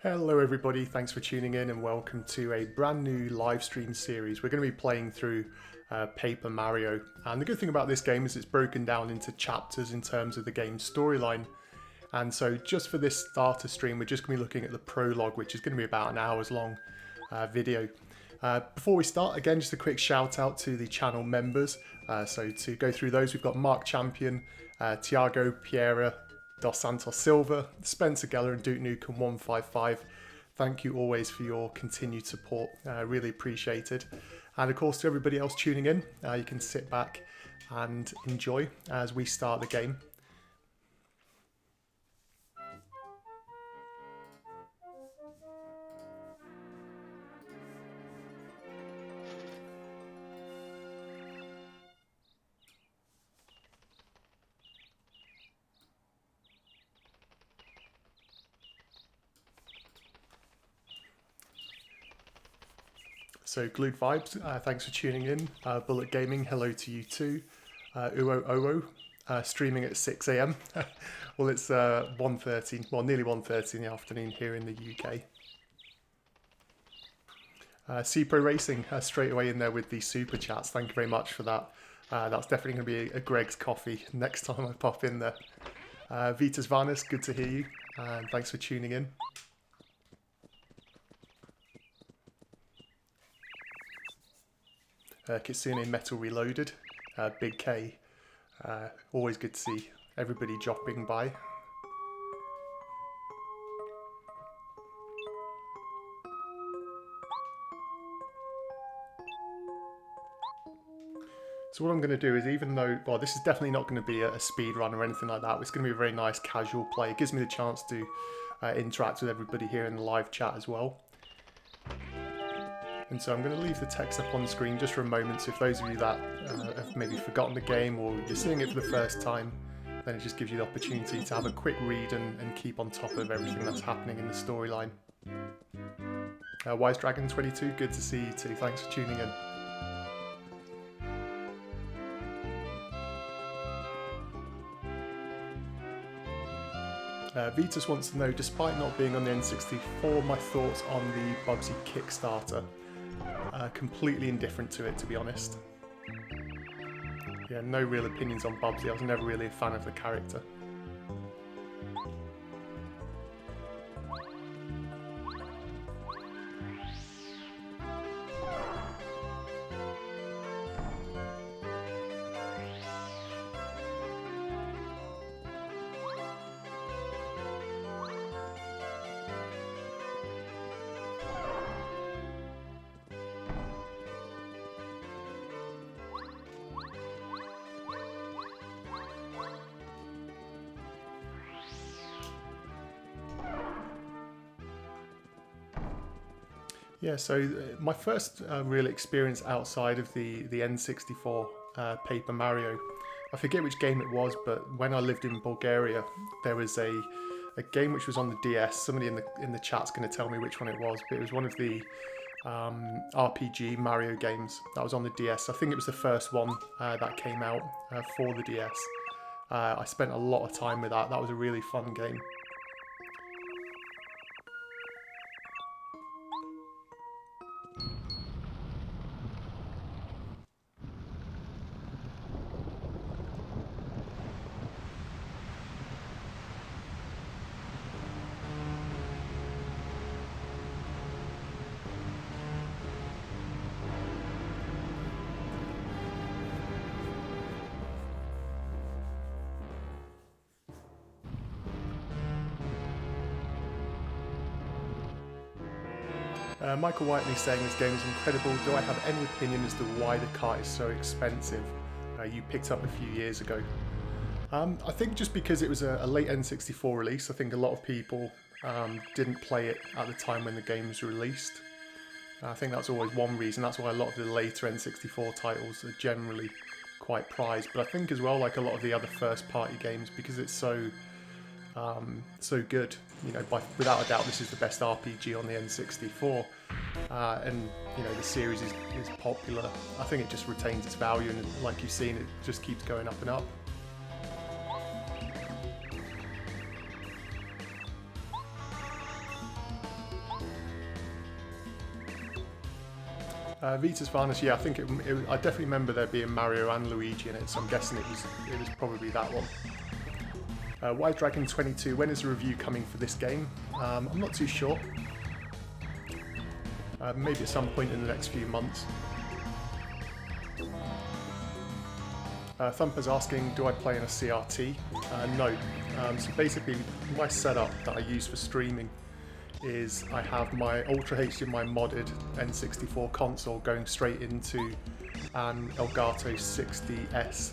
Hello everybody, thanks for tuning in and welcome to a brand new live stream series. We're going to be playing through Paper Mario, and the good thing about this game is it's broken down into chapters in terms of the game's storyline. And so just for this starter stream we're just going to be looking at the prologue, which is going to be about an hour's long video. Before we start, again just a quick shout out to the channel members. So to go through those, we've got Mark Champion, Tiago Piera, Dos Santos Silva, Spencer Geller and Duke Nukem 155. Thank you always for your continued support, really appreciated. And of course to everybody else tuning in, you can sit back and enjoy as we start the game. So Glued Vibes, thanks for tuning in. Bullet Gaming, hello to you too. Uo Owo, streaming at 6 AM. Well, it's 1:30, well nearly 1:30 in the afternoon here in the UK. C-Pro Racing, straight away in there with the super chats. Thank you very much for that. That's definitely going to be a Greg's coffee next time I pop in there. Vitas Varnas, good to hear you, and thanks for tuning in. Kitsune Metal Reloaded, Big K, always good to see everybody dropping by. So what I'm going to do is, even though, well, this is definitely not going to be a speed run or anything like that, it's going to be a very nice casual play. It gives me the chance to interact with everybody here in the live chat as well. And so I'm going to leave the text up on the screen just for a moment, so if those of you that have maybe forgotten the game or you're seeing it for the first time, then it just gives you the opportunity to have a quick read and keep on top of everything that's happening in the storyline. Wise Dragon 22, good to see you too, thanks for tuning in. Vitas wants to know, despite not being on the N64, my thoughts on the Bugsy Kickstarter. Completely indifferent to it, to be honest. Yeah, no real opinions on Bubsy. I was never really a fan of the character. Yeah, so my first real experience outside of the N64 Paper Mario, I forget which game it was, but when I lived in Bulgaria, there was a game which was on the DS. Somebody in the chat's going to tell me which one it was, but it was one of the RPG Mario games that was on the DS. I think it was the first one that came out for the DS. I spent a lot of time with that. That was a really fun game. Michael Whiteley saying this game is incredible. Do I have any opinion as to why the cart is so expensive? You picked up a few years ago. I think just because it was a late N64 release, I think a lot of people didn't play it at the time when the game was released. I think that's always one reason. That's why a lot of the later N64 titles are generally quite prized. But I think as well, like a lot of the other first-party games, because it's so good, you know, without a doubt this is the best RPG on the N64, and you know the series is popular. I think it just retains its value, and like you've seen, it just keeps going up and up. Vita's finest, yeah, I think I definitely remember there being Mario and Luigi in it, so I'm guessing it was probably that one. White Dragon 22, when is the review coming for this game? I'm not too sure. Maybe at some point in the next few months. Thumper's asking, do I play in a CRT? No. So basically, my setup that I use for streaming is I have my Ultra HDMI modded N64 console going straight into an Elgato 60S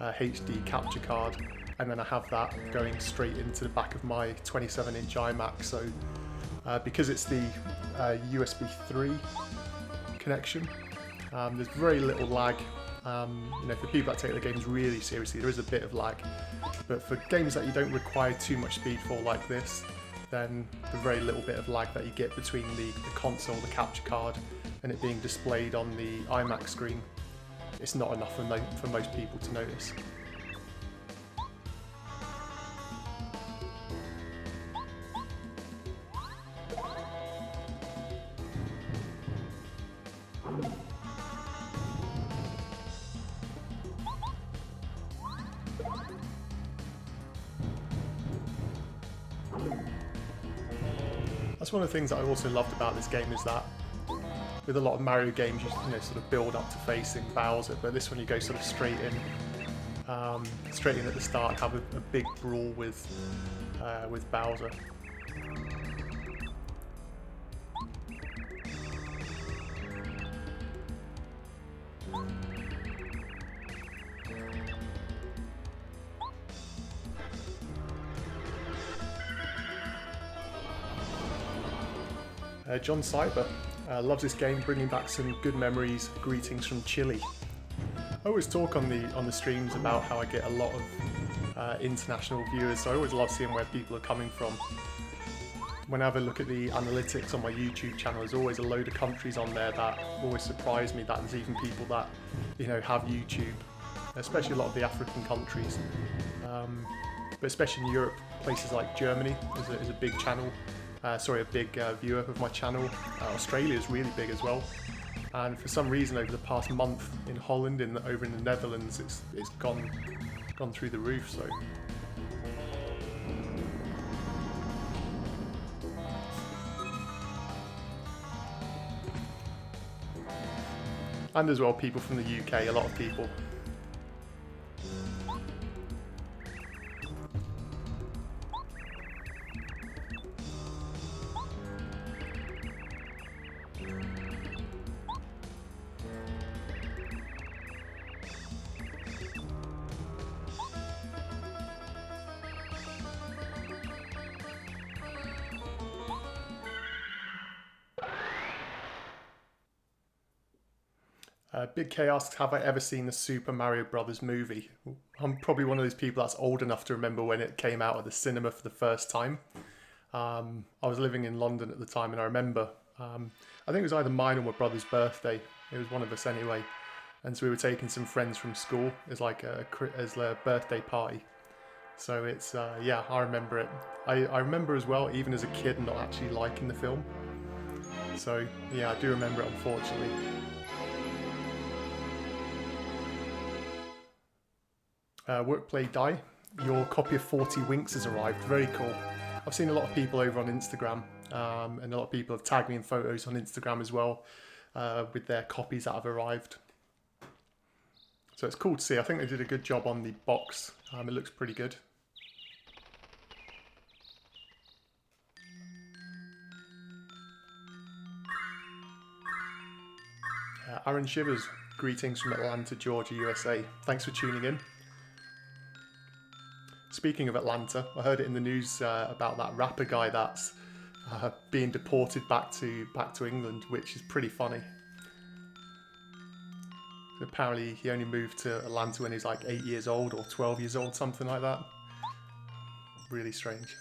HD capture card, and then I have that going straight into the back of my 27-inch iMac. So because it's the USB 3 connection, there's very little lag. You know, for people that take the games really seriously, there is a bit of lag, but for games that you don't require too much speed for, like this, then the very little bit of lag that you get between the console, the capture card, and it being displayed on the iMac screen, it's not enough for most people to notice. That's one of the things that I also loved about this game, is that with a lot of Mario games you know, sort of build up to facing Bowser, but this one you go sort of straight in at the start, have a big brawl with Bowser. John Cyber loves this game, bringing back some good memories. Greetings from Chile. I always talk on the streams about how I get a lot of international viewers, so I always love seeing where people are coming from. When I have a look at the analytics on my YouTube channel, there's always a load of countries on there that always surprise me, that there's even people that, you know, have YouTube, especially a lot of the African countries. But especially in Europe, places like Germany is a big channel. A big viewer of my channel. Australia is really big as well, and for some reason over the past month in Holland and over in the Netherlands, it's gone through the roof. So and as well people from the UK, a lot of people. Big K asks, have I ever seen the Super Mario Brothers movie? I'm probably one of those people that's old enough to remember when it came out at the cinema for the first time. I was living in London at the time, and I remember, I think it was either mine or my brother's birthday. It was one of us anyway. And so we were taking some friends from school as like a birthday party. So it's, yeah, I remember it. I remember as well, even as a kid, not actually liking the film. So yeah, I do remember it, unfortunately. Work, play, die. Your copy of 40 Winks has arrived. Very cool. I've seen a lot of people over on Instagram, and a lot of people have tagged me in photos on Instagram as well, with their copies that have arrived. So it's cool to see. I think they did a good job on the box. It looks pretty good. Aaron Shivers, greetings from Atlanta, Georgia, USA. Thanks for tuning in. Speaking of Atlanta, I heard it in the news about that rapper guy that's being deported back to England, which is pretty funny. Apparently he only moved to Atlanta when he's like 8 years old or 12 years old, something like that. Really strange.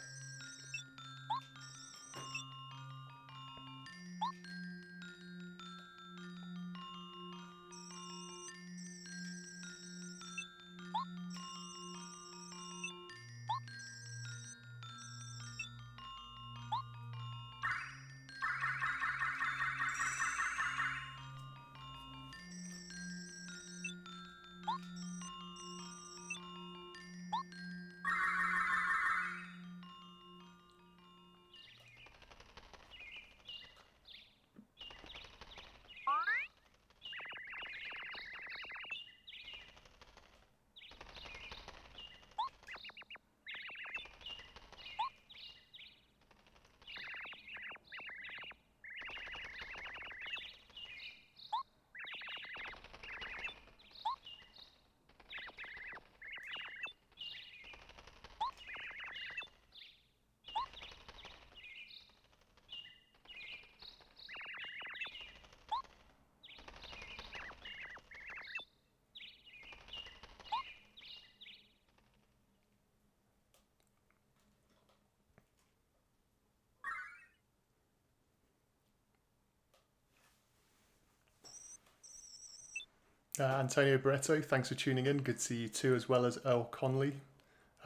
Antonio Barreto, thanks for tuning in. Good to see you too, as well as Earl Conley.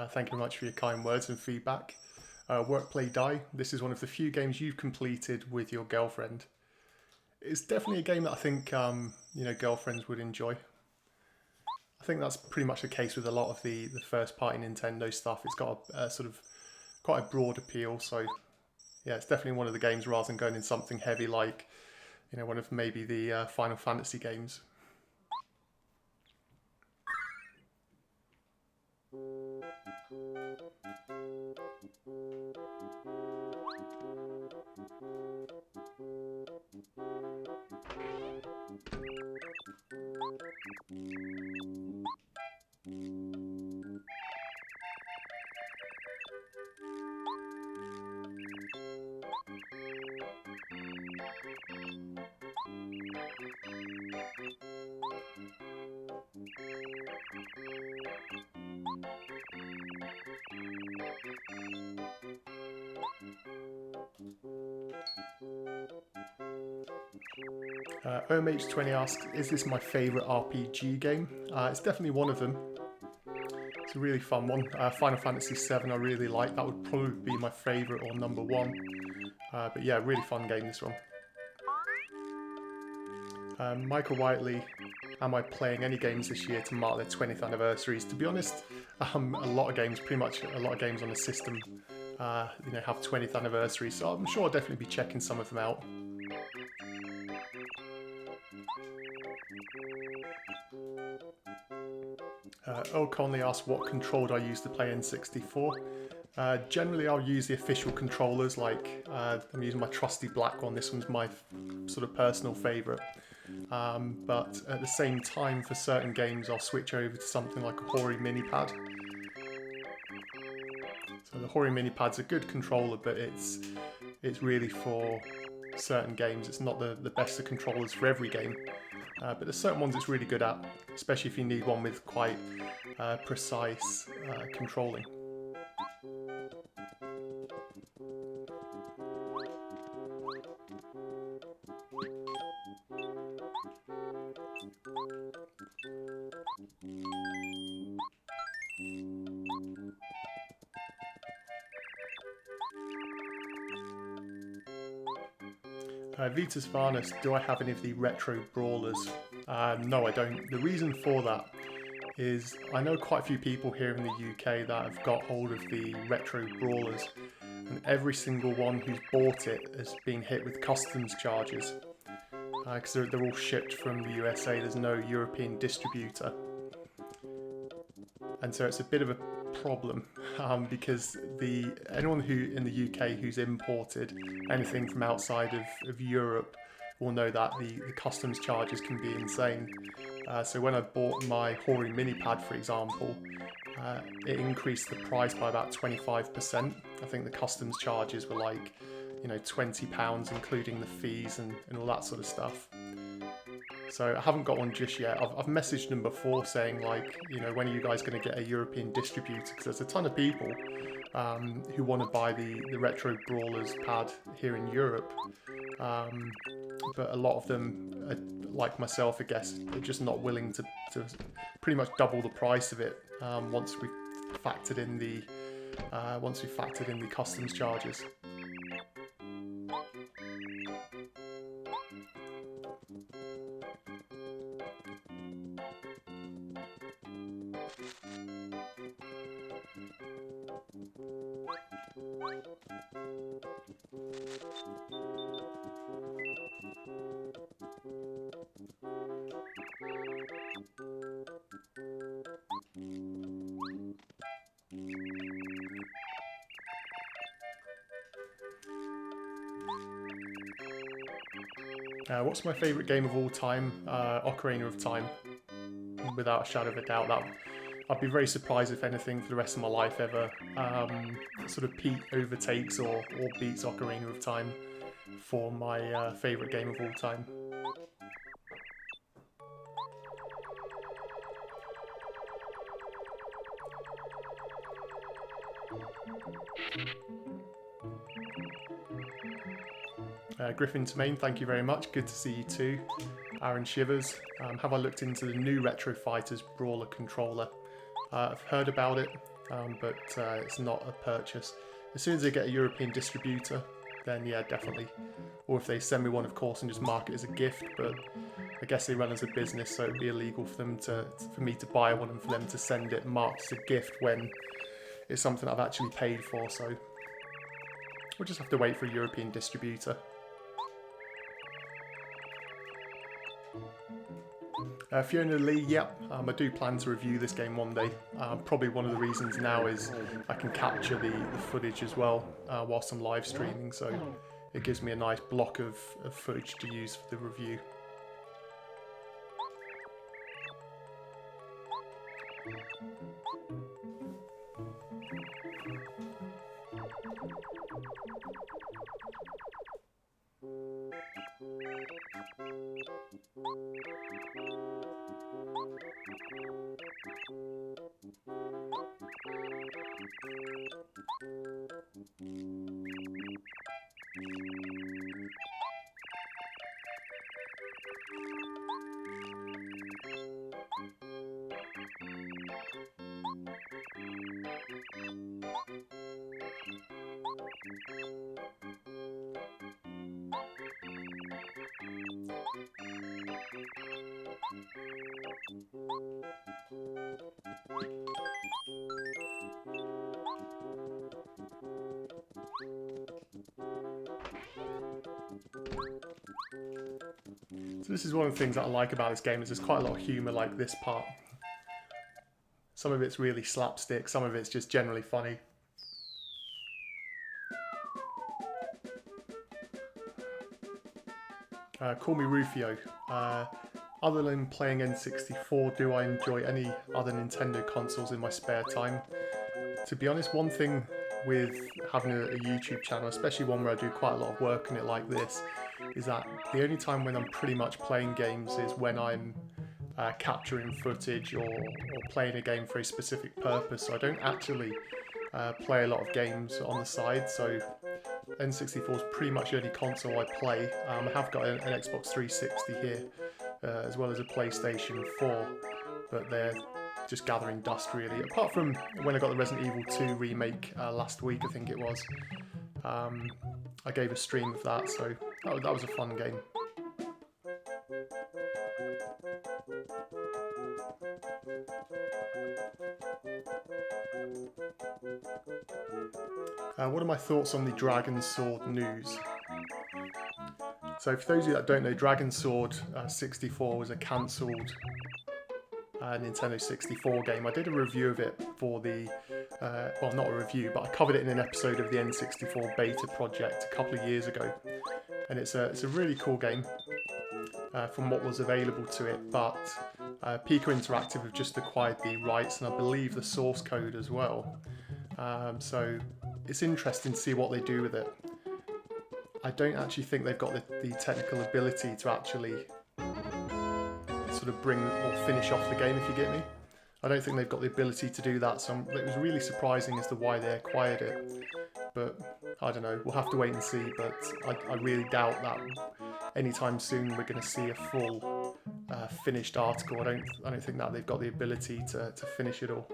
Thank you very much for your kind words and feedback. Work, Play, Die. This is one of the few games you've completed with your girlfriend. It's definitely a game that I think girlfriends would enjoy. I think that's pretty much the case with a lot of the first-party Nintendo stuff. It's got a sort of quite a broad appeal, so yeah, it's definitely one of the games rather than going in something heavy like one of maybe the Final Fantasy games. OMH20 asks, is this my favourite RPG game? It's definitely one of them. It's a really fun one. Final Fantasy VII I really like. That would probably be my favourite or number one. But yeah, really fun game, this one. Michael Whiteley, am I playing any games this year to mark their 20th anniversaries? To be honest, a lot of games, pretty much a lot of games on the system, have 20th anniversaries. So I'm sure I'll definitely be checking some of them out. Earl Conley asked what controller I use to play N64. Generally I'll use the official controllers, like I'm using my trusty black one. This one's my sort of personal favourite. But at the same time, for certain games I'll switch over to something like a Hori mini pad. So the Hori mini pad's a good controller, but it's really for certain games. It's not the best of controllers for every game. But there's certain ones it's really good at, especially if you need one with quite precise controlling. Vitas Varnus, do I have any of the retro brawlers? No, I don't. The reason for that is I know quite a few people here in the UK that have got hold of the retro brawlers, and every single one who's bought it has been hit with customs charges because they're all shipped from the USA. There's no European distributor, and so it's a bit of a problem because anyone who in the UK who's imported anything from outside of Europe will know that the customs charges can be insane. So when I bought my Hori mini pad, for example, it increased the price by about 25%. I think the customs charges were like £20, including the fees and all that sort of stuff. So I haven't got one just yet. I've messaged them before saying, like, when are you guys going to get a European distributor? Because there's a ton of people who want to buy the Retro Brawlers pad here in Europe. But a lot of them, like myself, I guess, they're just not willing to pretty much double the price of it once we've factored in the customs charges. What's my favourite game of all time? Ocarina of Time, without a shadow of a doubt. I'd be very surprised if anything for the rest of my life ever sort of overtakes or beats Ocarina of Time for my favourite game of all time. Griffin Tamain, thank you very much. Good to see you too. Aaron Shivers. Have I looked into the new Retro Fighters Brawler controller? I've heard about it, but it's not a purchase. As soon as they get a European distributor, then yeah, definitely. Or if they send me one, of course, and just mark it as a gift, but I guess they run as a business, so it'd be illegal for them for me to buy one and for them to send it marked as a gift when it's something I've actually paid for, so we'll just have to wait for a European distributor. Fiona Lee, yep, I do plan to review this game one day. Probably one of the reasons now is I can capture the footage as well whilst I'm live streaming, so it gives me a nice block of footage to use for the review. So this is one of the things that I like about this game, is there's quite a lot of humour like this part. Some of it's really slapstick, some of it's just generally funny. Call me Rufio. Other than playing N64, do I enjoy any other Nintendo consoles in my spare time? To be honest, one thing with having a YouTube channel, especially one where I do quite a lot of work on it like this, is that the only time when I'm pretty much playing games is when I'm capturing footage or playing a game for a specific purpose. So I don't actually play a lot of games on the side, so N64 is pretty much the only console I play. I have got an Xbox 360 here, as well as a PlayStation 4, but they're just gathering dust really. Apart from when I got the Resident Evil 2 remake last week, I think it was. I gave a stream of that, so that was a fun game. What are my thoughts on the Dragon Sword news? So for those of you that don't know, Dragon Sword 64 was a cancelled Nintendo 64 game. I did a review of it for the, well, not a review, but I covered it in an episode of the N64 beta project a couple of years ago. And it's a really cool game from what was available to it, but Pico Interactive have just acquired the rights and I believe the source code as well. So it's interesting to see what they do with it. I don't actually think they've got the technical ability to actually sort of bring or finish off the game, if you get me. I don't think they've got the ability to do that, so it was really surprising as to why they acquired it. But I don't know, we'll have to wait and see, but I really doubt that anytime soon we're going to see a full finished article. I don't think that they've got the ability to finish it all.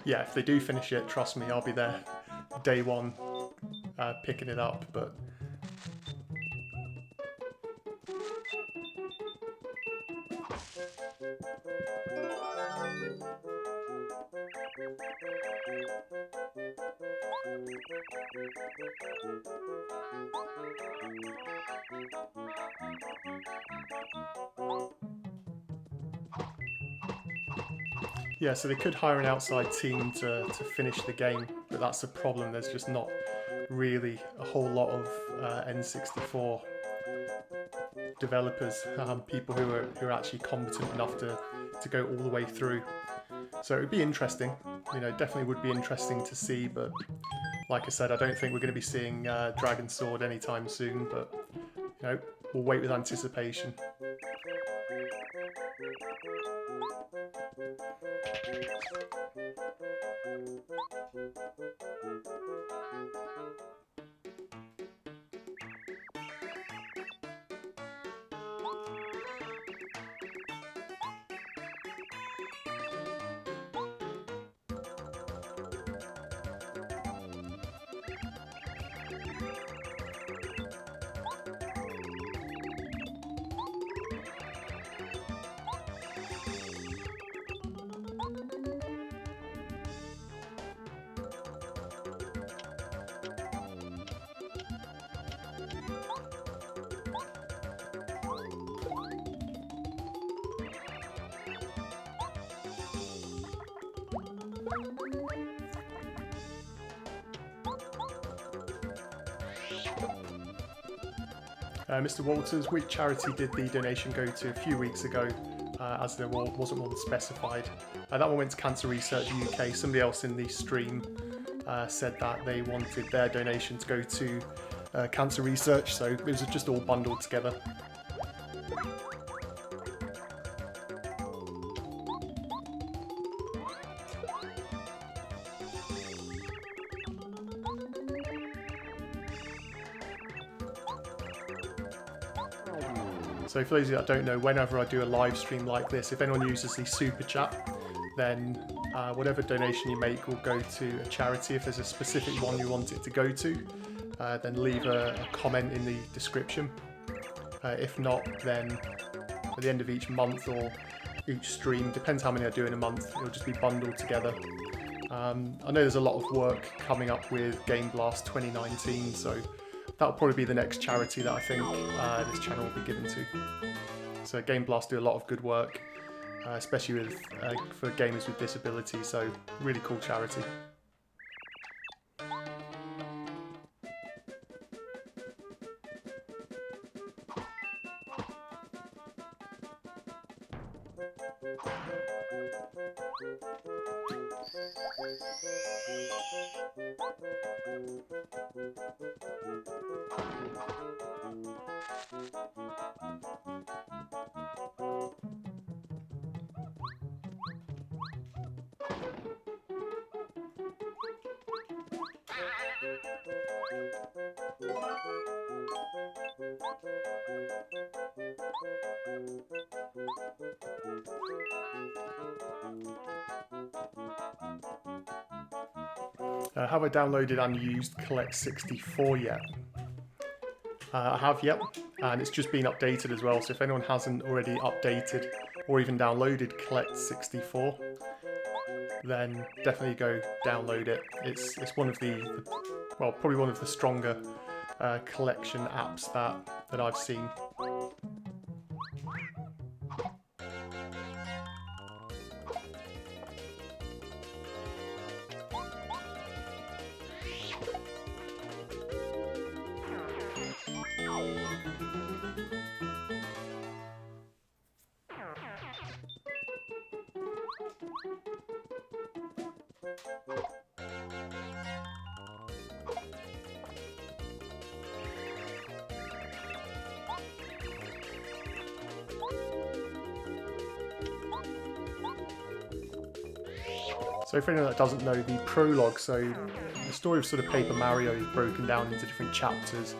Yeah, if they do finish it, trust me, I'll be there day one picking it up, but yeah, so they could hire an outside team to finish the game, but that's the problem. There's just not really a whole lot of N64 developers, people who are actually competent enough to go all the way through. So it would be interesting, you know, definitely would be interesting to see, but like I said, I don't think we're going to be seeing Dragon Sword anytime soon, but you know, we'll wait with anticipation. Mr. Walters, which charity did the donation go to a few weeks ago, as there wasn't one specified? That one went to Cancer Research UK. Somebody else in the stream said that they wanted their donation to go to cancer research, so it was just all bundled together. So for those of you that don't know, whenever I do a live stream like this, if anyone uses the super chat, then whatever donation you make will go to a charity. If there's a specific one you want it to go to, then leave a comment in the description. If not, then at the end of each month or each stream, depends how many I do in a month, it'll just be bundled together. I know there's a lot of work coming up with Game Blast 2019, so that'll probably be the next charity that I think this channel will be given to. So Game Blast do a lot of good work, especially with for gamers with disabilities, so really cool charity. Have I downloaded and used Collect64 yet? I have, yep, and it's just been updated as well, so if anyone hasn't already updated or even downloaded Collect64, then definitely go download it. It's one of the well, probably one of the stronger collection apps that I've seen. So for anyone that doesn't know, the prologue, so the story of sort of Paper Mario is broken down into different chapters,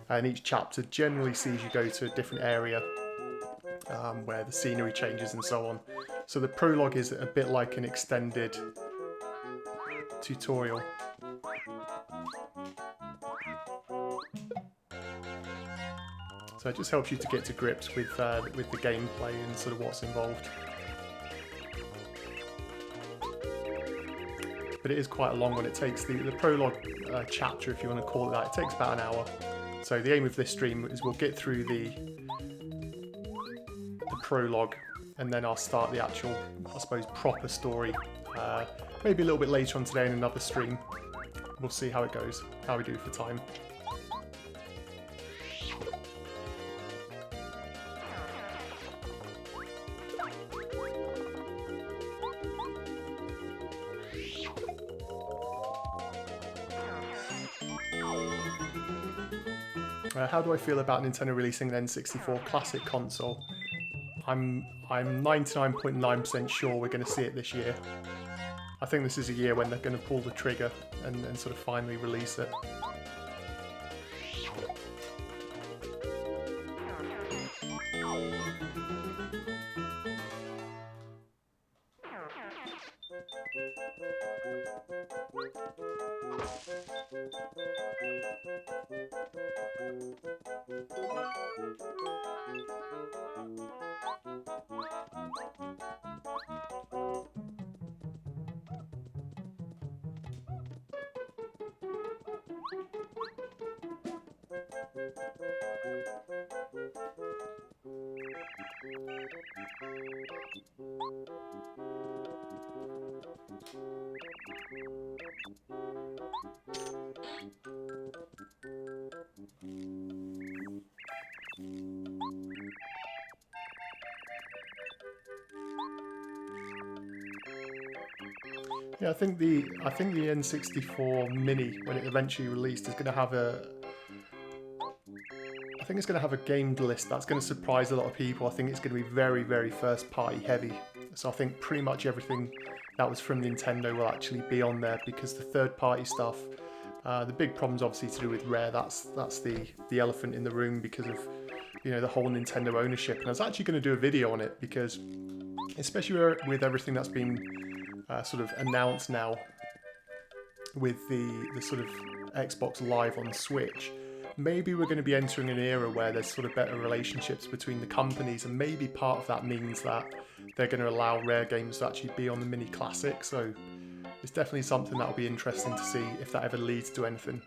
and each chapter generally sees you go to a different area where the scenery changes and so on. So the prologue is a bit like an extended tutorial. So it just helps you to get to grips with the gameplay and sort of what's involved. But it is quite a long one. It takes the prologue chapter, if you want to call it that, it takes about an hour. So the aim of this stream is we'll get through the prologue, and then I'll start the actual, I suppose, proper story. Maybe a little bit later on today in another stream. We'll see how it goes, how we do for time. How do I feel about Nintendo releasing an N64 classic console? I'm 99.9% sure we're going to see it this year. I think this is a year when they're going to pull the trigger and sort of finally release it. Yeah, I think the N64 Mini, when it eventually released, is going to have a. I think it's going to have a gamed list that's going to surprise a lot of people. I think it's going to be very, very first party heavy. So I think pretty much everything that was from Nintendo will actually be on there, because the third party stuff, the big problem's obviously to do with Rare. That's the elephant in the room, because of, you know, the whole Nintendo ownership. And I was actually going to do a video on it, because especially with everything that's been sort of announced now with the sort of Xbox Live on Switch, maybe we're going to be entering an era where there's sort of better relationships between the companies, and maybe part of that means that they're going to allow Rare games to actually be on the Mini Classic. So it's definitely something that'll be interesting to see if that ever leads to anything.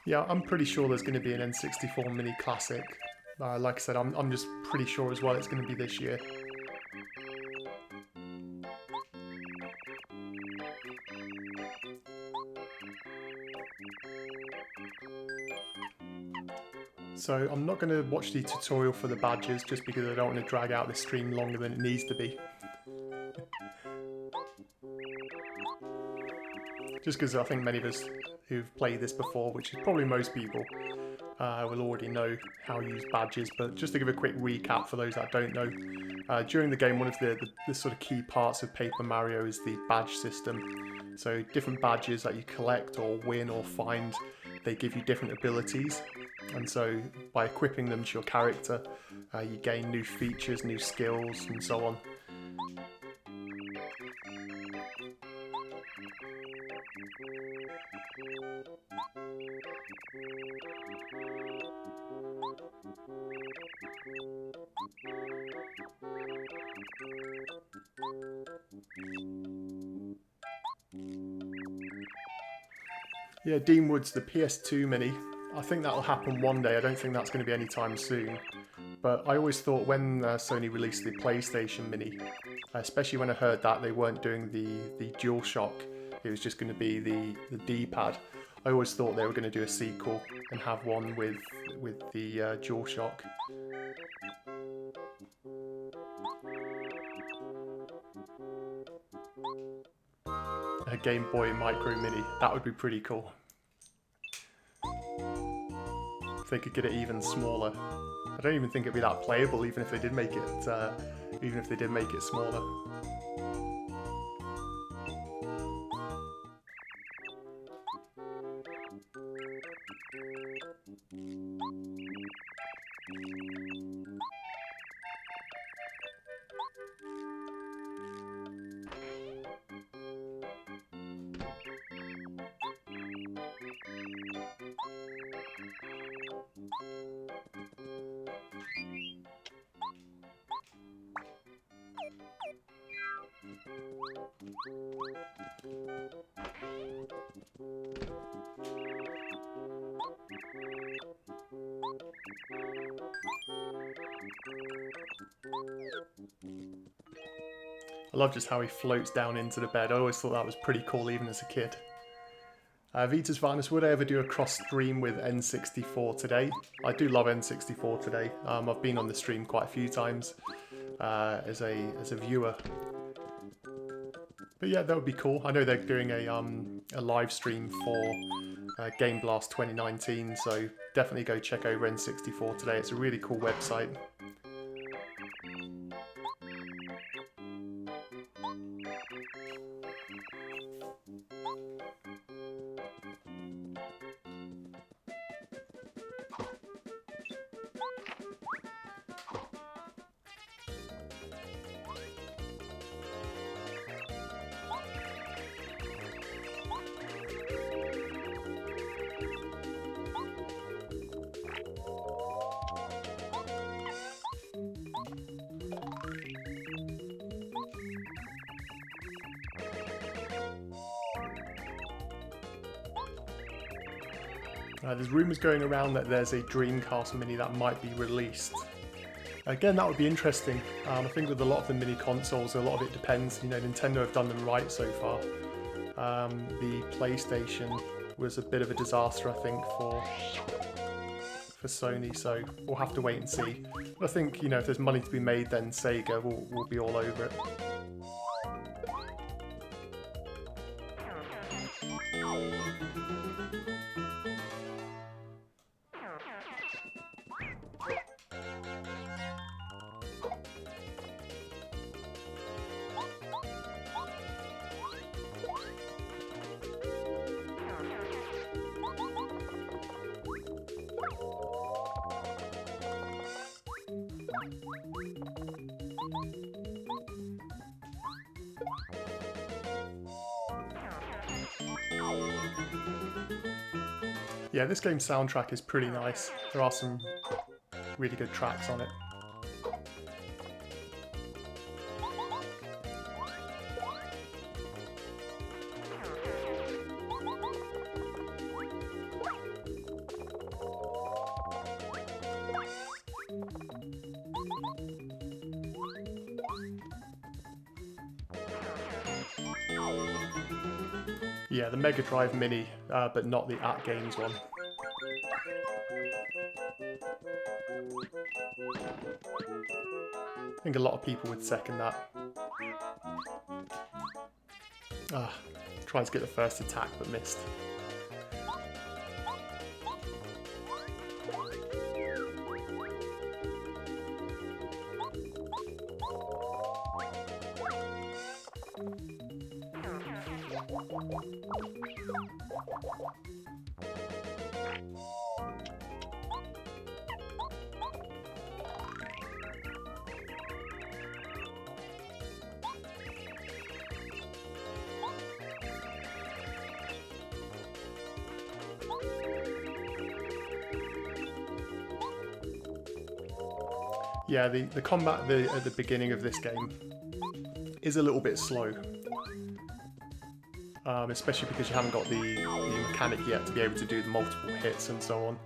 Yeah, I'm pretty sure there's going to be an N64 Mini Classic. Like I said, I'm just pretty sure as well it's going to be this year. So I'm not going to watch the tutorial for the badges, just because I don't want to drag out this stream longer than it needs to be. Just because I think many of us who've played this before, which is probably most people, will already know how to use badges. But just to give a quick recap for those that don't know, during the game, one of the sort of key parts of Paper Mario is the badge system. So different badges that you collect or win or find, they give you different abilities. And so by equipping them to your character, you gain new features, new skills, and so on. Yeah, Deanwood's the PS2 Mini. I think that'll happen one day. I don't think that's going to be anytime soon. But I always thought when Sony released the PlayStation Mini, especially when I heard that they weren't doing the DualShock, it was just going to be the D-pad. I always thought they were going to do a sequel and have one with the DualShock. A Game Boy Micro Mini, that would be pretty cool. If they could get it even smaller. I don't even think it'd be that playable, even if they did make it smaller. I love just how he floats down into the bed. I always thought that was pretty cool, even as a kid. Vita's Finest, would I ever do a cross stream with N64 today? I do love N64 today. I've been on the stream quite a few times as a viewer. But yeah, that would be cool. I know they're doing a live stream for Game Blast 2019, so definitely go check over N64 today. It's a really cool website. There's rumours going around that there's a Dreamcast Mini that might be released. Again, that would be interesting. I think with a lot of the mini consoles, a lot of it depends. You know, Nintendo have done them right so far. The PlayStation was a bit of a disaster, I think, for Sony, so we'll have to wait and see. But I think, you know, if there's money to be made, then Sega will be all over it. Yeah, this game's soundtrack is pretty nice. There are some really good tracks on it. Yeah, the Mega Drive Mini, but not the at-games one. I think a lot of people would second that. Trying to get the first attack, but missed. Yeah, the combat at the beginning of this game is a little bit slow. Especially because you haven't got the mechanic yet to be able to do the multiple hits and so on.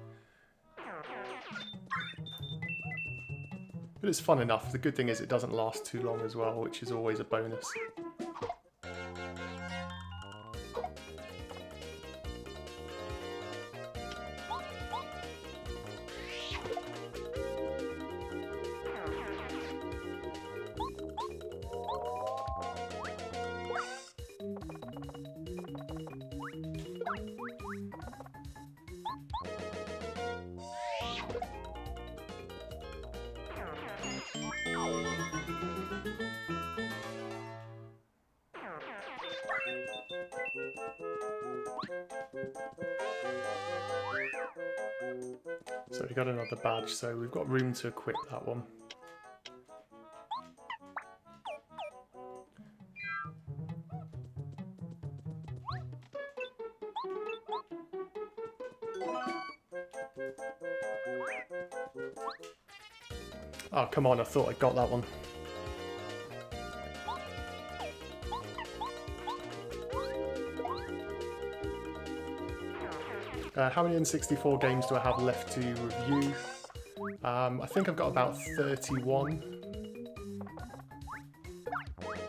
But it's fun enough. The good thing is it doesn't last too long as well, which is always a bonus. So we got another badge, so we've got room to equip that one. Oh, come on, I thought I got that one. How many N64 games do I have left to review? I think I've got about 31.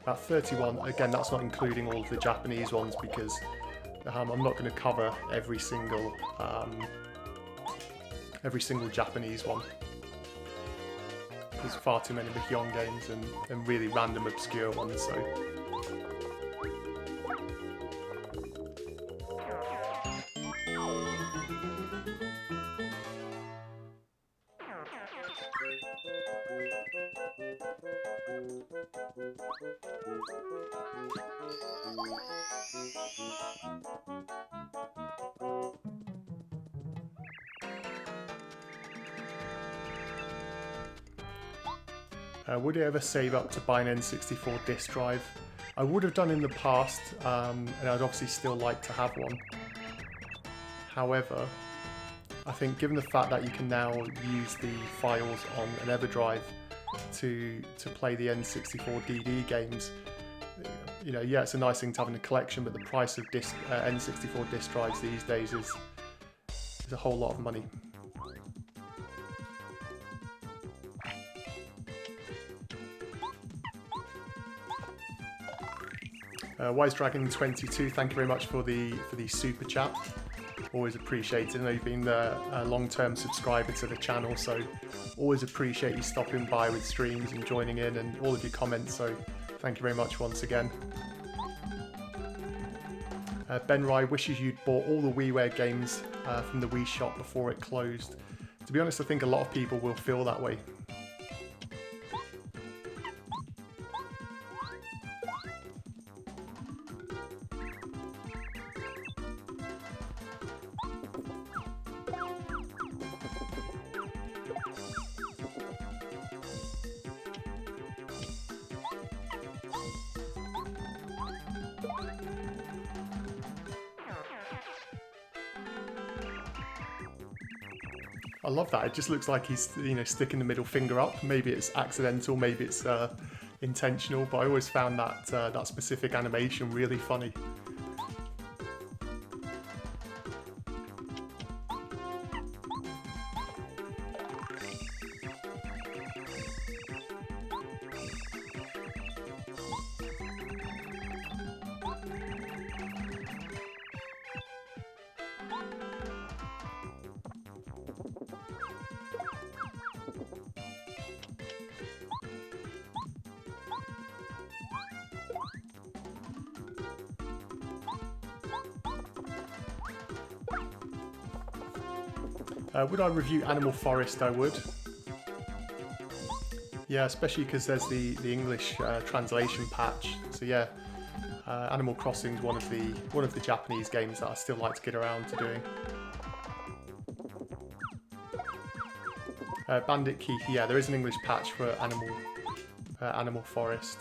About 31. Again, that's not including all of the Japanese ones because I'm not going to cover every single Japanese one. There's far too many Mahjong games and really random obscure ones, so... Would I ever save up to buy an N64 disc drive? I would have done in the past, and I'd obviously still like to have one. However, I think given the fact that you can now use the files on an EverDrive to play the N64 DD games, you know, yeah, it's a nice thing to have in a collection, but the price of N64 disc drives these days is a whole lot of money. Wise Dragon 22, thank you very much for the super chat. Always appreciate it. I know you've been a long-term subscriber to the channel, so always appreciate you stopping by with streams and joining in and all of your comments. So thank you very much once again. Ben Rye wishes you'd bought all the WiiWare games from the Wii shop before it closed. To be honest, I think a lot of people will feel that way. I love that. It just looks like he's, you know, sticking the middle finger up. Maybe it's accidental, maybe it's intentional, but I always found that that specific animation really funny. Would I review Animal Forest? I would. Yeah, especially because there's the English translation patch. So yeah, Animal Crossing is one of the Japanese games that I still like to get around to doing. Bandit Keith, yeah, there is an English patch for Animal Forest.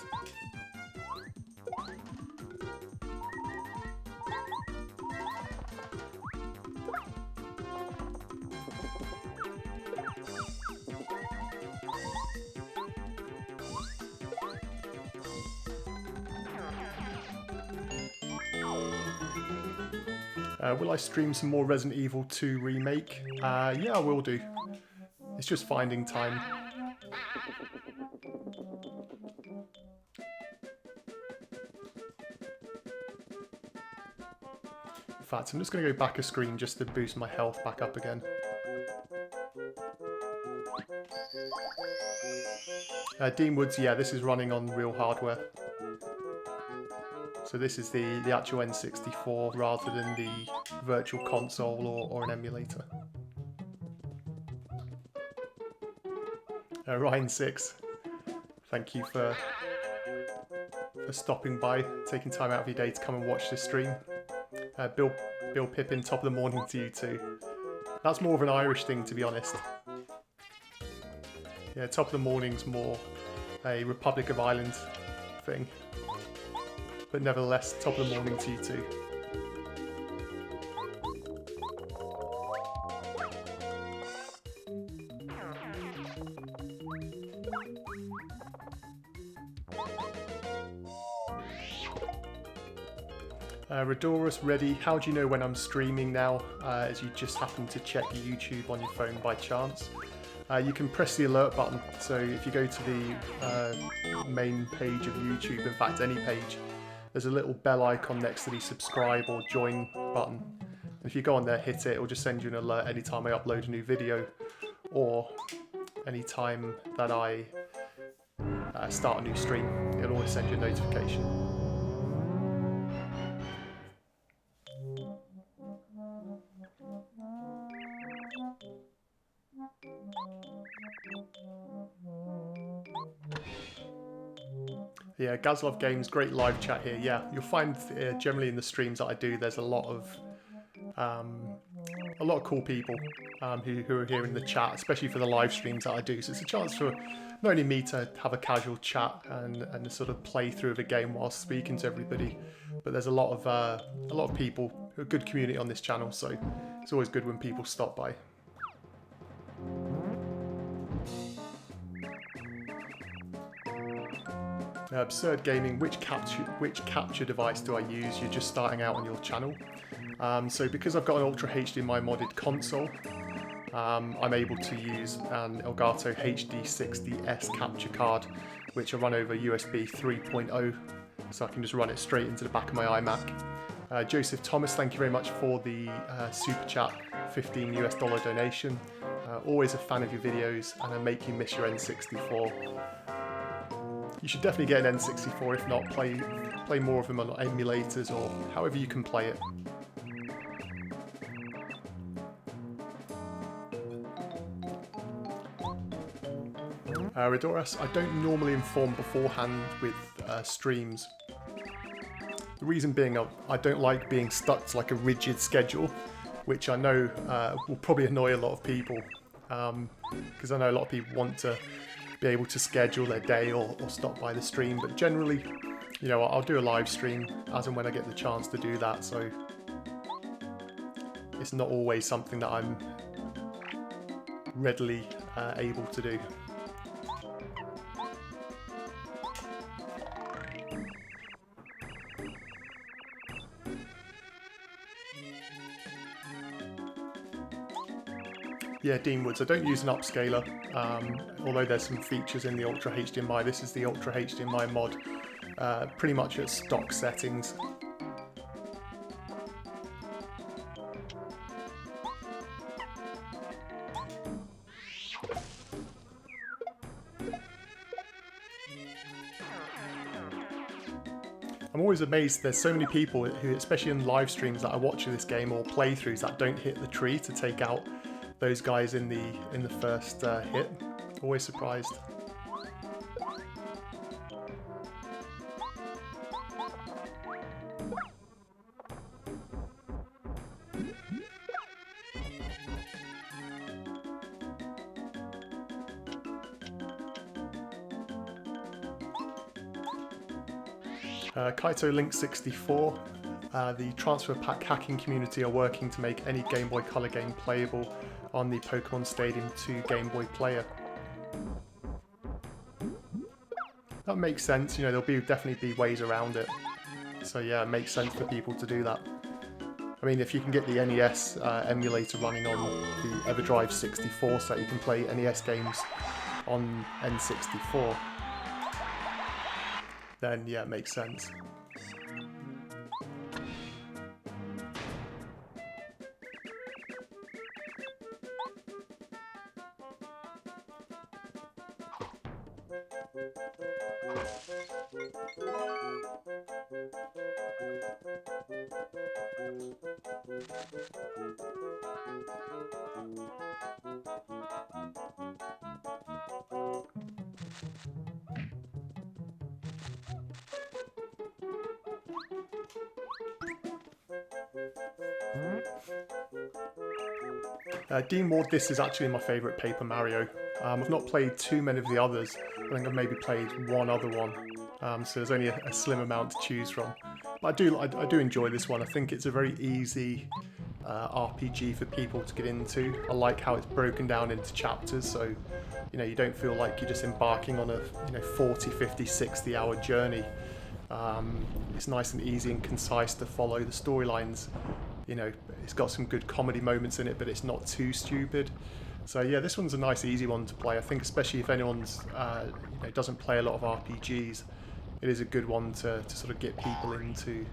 Will I stream some more Resident Evil 2 Remake? Yeah, I will do. It's just finding time. In fact, I'm just going to go back a screen just to boost my health back up again. Dean Woods, yeah, this is running on real hardware. So this is the actual N64 rather than the virtual console or an emulator. Ryan6, thank you for stopping by, taking time out of your day to come and watch this stream. Bill Pippin, top of the morning to you too. That's more of an Irish thing, to be honest. Yeah, top of the morning's more a Republic of Ireland thing. But nevertheless, top of the morning to you too. Redorus Ready, how do you know when I'm streaming now, as you just happen to check YouTube on your phone by chance? You can press the alert button, so if you go to the main page of YouTube, in fact any page, there's a little bell icon next to the subscribe or join button. And if you go on there, hit it, it'll just send you an alert anytime I upload a new video, or anytime that I start a new stream, it'll always send you a notification. Yeah, Gazlov Games, great live chat here. Yeah, you'll find generally in the streams that I do, there's a lot of cool people who are here in the chat, especially for the live streams that I do. So it's a chance for not only me to have a casual chat and sort of play through the game whilst speaking to everybody, but there's a lot of people, a good community on this channel. So it's always good when people stop by. Absurd Gaming, which capture device do I use? You're just starting out on your channel. So because I've got an Ultra HDMI modded console, I'm able to use an Elgato HD60S capture card, which I run over USB 3.0, so I can just run it straight into the back of my iMac. Joseph Thomas, thank you very much for the super chat, $15 US donation. Always a fan of your videos, and I make you miss your N64. You should definitely get an N64, if not, play more of them on emulators or however you can play it. Redoras, I don't normally inform beforehand with streams. The reason being I don't like being stuck to like a rigid schedule, which I know will probably annoy a lot of people, because I know a lot of people want to be able to schedule their day or stop by the stream, but generally, you know, I'll do a live stream as and when I get the chance to do that, so it's not always something that I'm readily able to do. Yeah, Dean Woods, I don't use an upscaler, although there's some features in the Ultra HDMI. This is the Ultra HDMI mod, pretty much at stock settings. I'm always amazed there's so many people who, especially in live streams that I watch this game or playthroughs, that don't hit the tree to take out those guys in the first hit. Always surprised. Kaito Link 64. The transfer pack hacking community are working to make any Game Boy Color game playable on the Pokemon Stadium 2 Game Boy player. That makes sense, you know, there'll definitely be ways around it. So yeah, it makes sense for people to do that. I mean, if you can get the NES emulator running on the EverDrive 64 so you can play NES games on N64, then yeah, it makes sense. Dean Ward, this is actually my favourite Paper Mario. I've not played too many of the others. I think I've maybe played one other one, so there's only a slim amount to choose from. But I do enjoy this one. I think it's a very easy RPG for people to get into. I like how it's broken down into chapters, so you know, you don't feel like you're just embarking on a 40, 50, 60 hour journey. It's nice and easy and concise to follow. The storylines, you know, it's got some good comedy moments in it, but it's not too stupid. So yeah, this one's a nice, easy one to play. I think especially if anyone's doesn't play a lot of RPGs, it is a good one to sort of get people into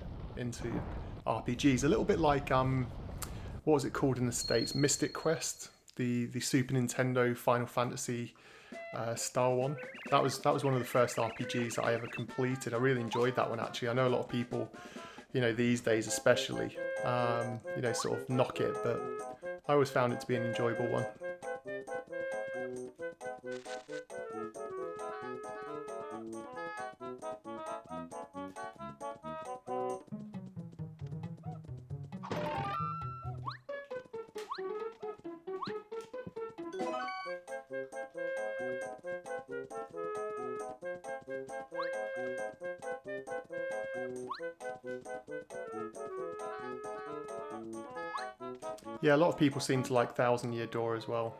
RPGs. A little bit like what was it called in the States? Mystic Quest, the Super Nintendo Final Fantasy style one. That was one of the first RPGs that I ever completed. I really enjoyed that one actually. I know a lot of people, these days especially, sort of knock it, but I always found it to be an enjoyable one. Yeah, a lot of people seem to like Thousand Year Door as well.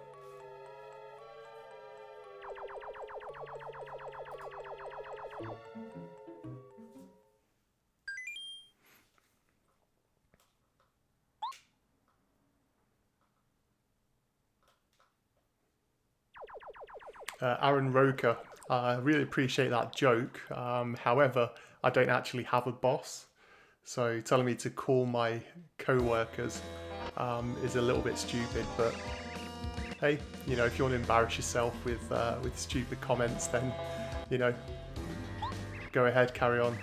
Aaron Roker, I really appreciate that joke. However, I don't actually have a boss, so telling me to call my co-workers is a little bit stupid. But hey, you know, if you want to embarrass yourself with stupid comments, then you know, go ahead, carry on.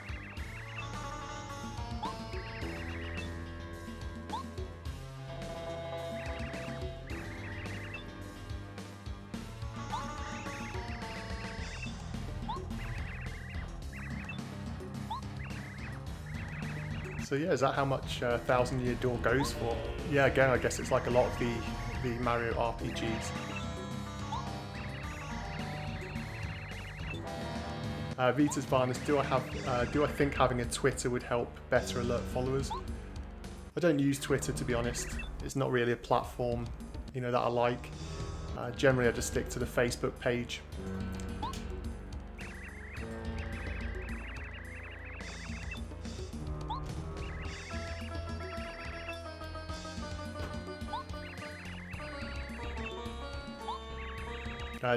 So yeah, is that how much Thousand Year Door goes for? Yeah, again, I guess it's like a lot of the Mario RPGs. Vita's Varnus, do I think having a Twitter would help better alert followers? I don't use Twitter, to be honest. It's not really a platform, you know, that I like. Generally, I just stick to the Facebook page.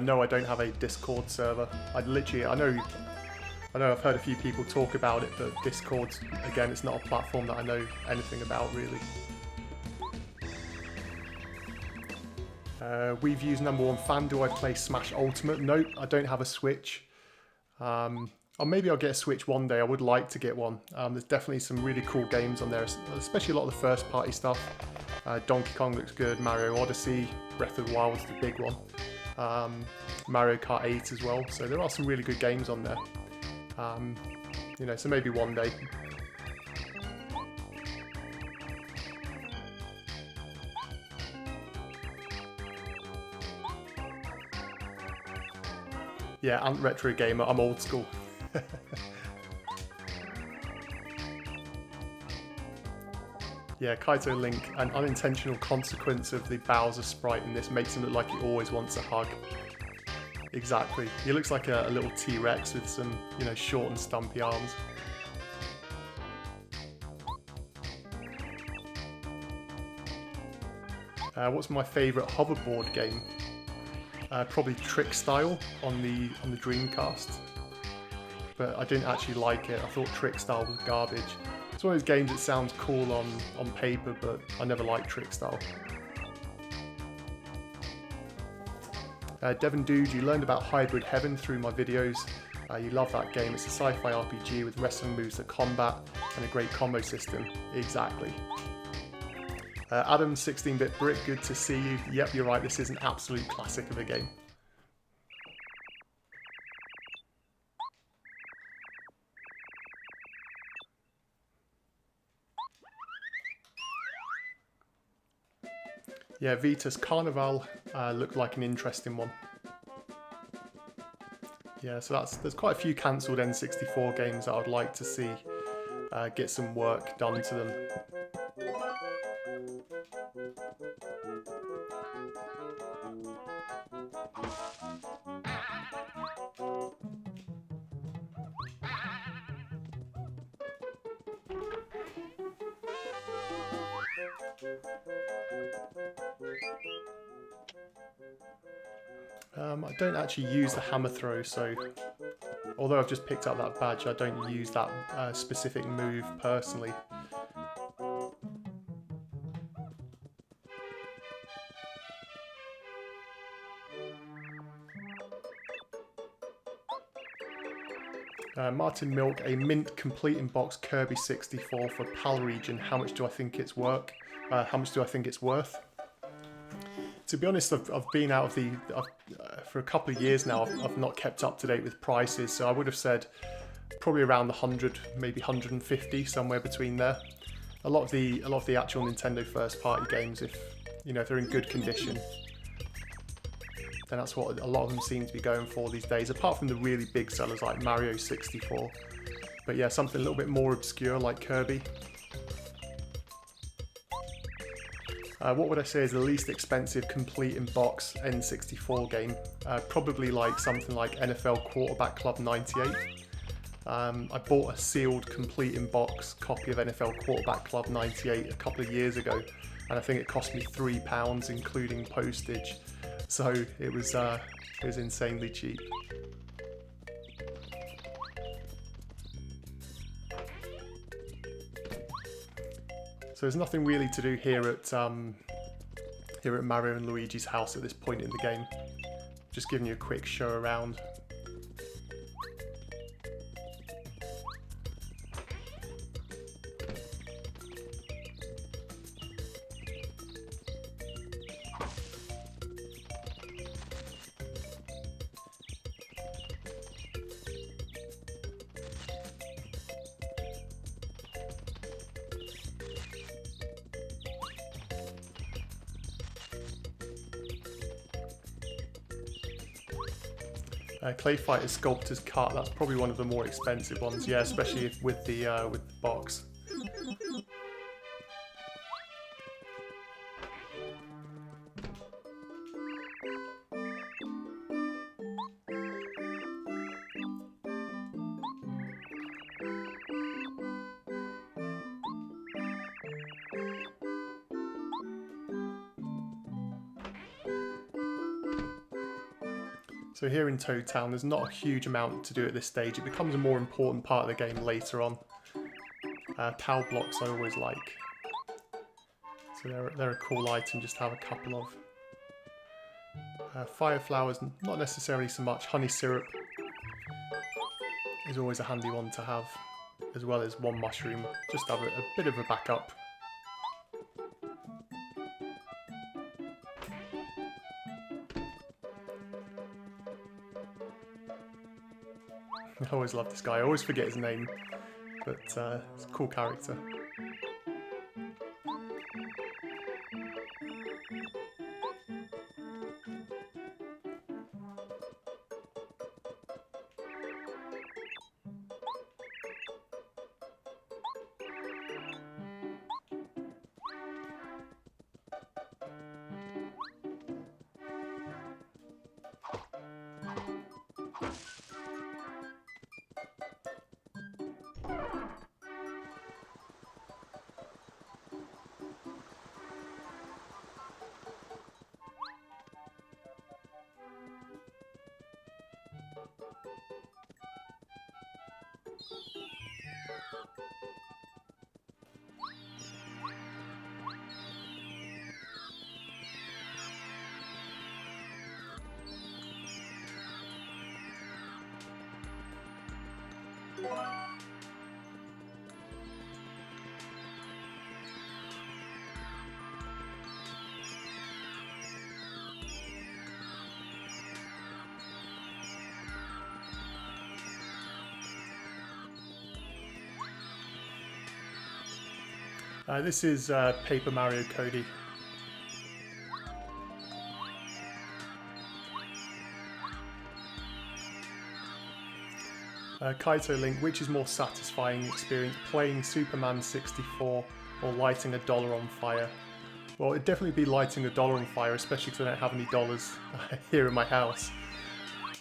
No, I don't have a Discord server. I know I've heard a few people talk about it, but Discord, again, it's not a platform that I know anything about, really. We've used #1 fan. Do I play Smash Ultimate? Nope, I don't have a Switch. Or maybe I'll get a Switch one day. I would like to get one. There's definitely some really cool games on there, especially a lot of the first party stuff. Donkey Kong looks good, Mario Odyssey, Breath of the Wild is the big one. Mario Kart 8 as well, so there are some really good games on there. You know, so maybe one day. Yeah, I'm retro gamer, I'm old school. Yeah, Kaito Link, an unintentional consequence of the Bowser sprite in this makes him look like he always wants a hug. Exactly. He looks like a little T-Rex with some, you know, short and stumpy arms. What's my favourite hoverboard game? Probably Trick Style on the Dreamcast. But I didn't actually like it. I thought Trick Style was garbage. It's one of those games that sounds cool on paper, but I never liked Trick Style. Devon Dude, you learned about Hybrid Heaven through my videos. You love that game. It's a sci-fi RPG with wrestling moves that combat and a great combo system. Exactly. Adam, 16-bit Brick, good to see you. Yep, you're right. This is an absolute classic of a game. Yeah, Vita's Carnival looked like an interesting one. Yeah, so there's quite a few cancelled N64 games that I'd like to see get some work done to them. I don't actually use the hammer throw, so although I've just picked up that badge, I don't use that specific move personally. Martin Milk, a mint complete in box Kirby 64 for PAL region. How much do I think it's worth? To be honest, I've been out of for a couple of years now. I've not kept up to date with prices, so I would have said probably around the 100, maybe 150, somewhere between there. A lot of the actual Nintendo first party games, if they're in good condition, then that's what a lot of them seem to be going for these days. Apart from the really big sellers like Mario 64, but yeah, something a little bit more obscure like Kirby. What would I say is the least expensive complete in box N64 game? Probably like something like NFL Quarterback Club 98. I bought a sealed complete in box copy of NFL Quarterback Club 98 a couple of years ago, and I think it cost me £3 including postage. so it was insanely cheap. So there's nothing really to do here at Mario and Luigi's house at this point in the game. Just giving you a quick show around. Clay Fighter Sculptor's Cut, that's probably one of the more expensive ones, yeah, especially if with the box. So here in Toad Town, there's not a huge amount to do at this stage. It becomes a more important part of the game later on. Cow blocks I always like. So they're a cool item, just to have a couple of. Fire flowers, not necessarily so much. Honey syrup is always a handy one to have, as well as one mushroom, just to have a bit of a backup. I always love this guy. I always forget his name, but it's a cool character. This is Paper Mario Cody. Kaito Link, which is more satisfying experience, playing Superman 64 or lighting a dollar on fire? Well, it'd definitely be lighting a dollar on fire, especially because I don't have any dollars here in my house.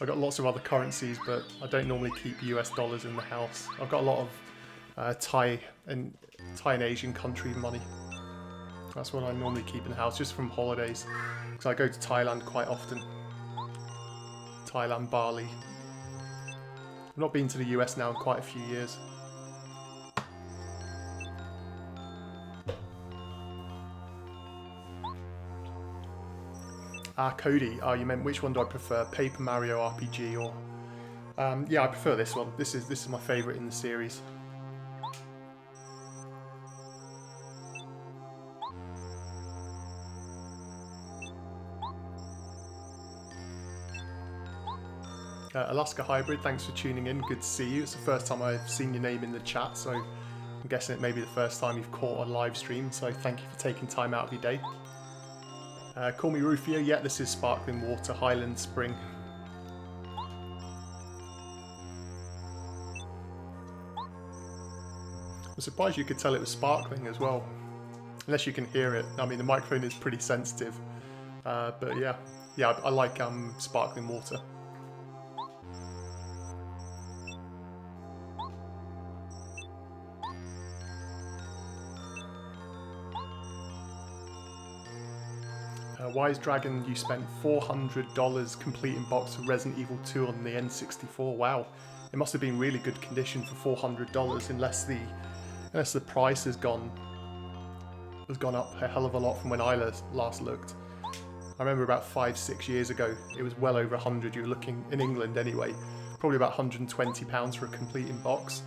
I've got lots of other currencies, but I don't normally keep US dollars in the house. I've got a lot of Thai and Asian country money. That's what I normally keep in the house, just from holidays, because I go to Thailand quite often. Thailand, Bali. I've not been to the US now in quite a few years. Cody, you meant which one do I prefer, Paper Mario RPG or... yeah, I prefer this one. This is my favourite in the series. Alaska Hybrid, thanks for tuning in. Good to see you. It's the first time I've seen your name in the chat, so I'm guessing it may be the first time you've caught on live stream, so thank you for taking time out of your day. Call me Rufio. Yeah, this is Sparkling Water, Highland Spring. I'm surprised you could tell it was sparkling as well, unless you can hear it. I mean, the microphone is pretty sensitive, but yeah, I like sparkling water. Wise Dragon, you spent $400 completing box of Resident Evil 2 on the N64. Wow, it must have been really good condition for $400 unless the price has gone up a hell of a lot from when I last looked. I remember about 5-6 years ago, it was well over 100. You were looking, in England anyway, probably about £120 for a completing box.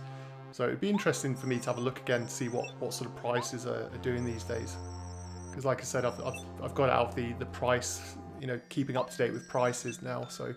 So it'd be interesting for me to have a look again to see what sort of prices are doing these days. Because like I said, I've got out of the price, you know, keeping up to date with prices now, so.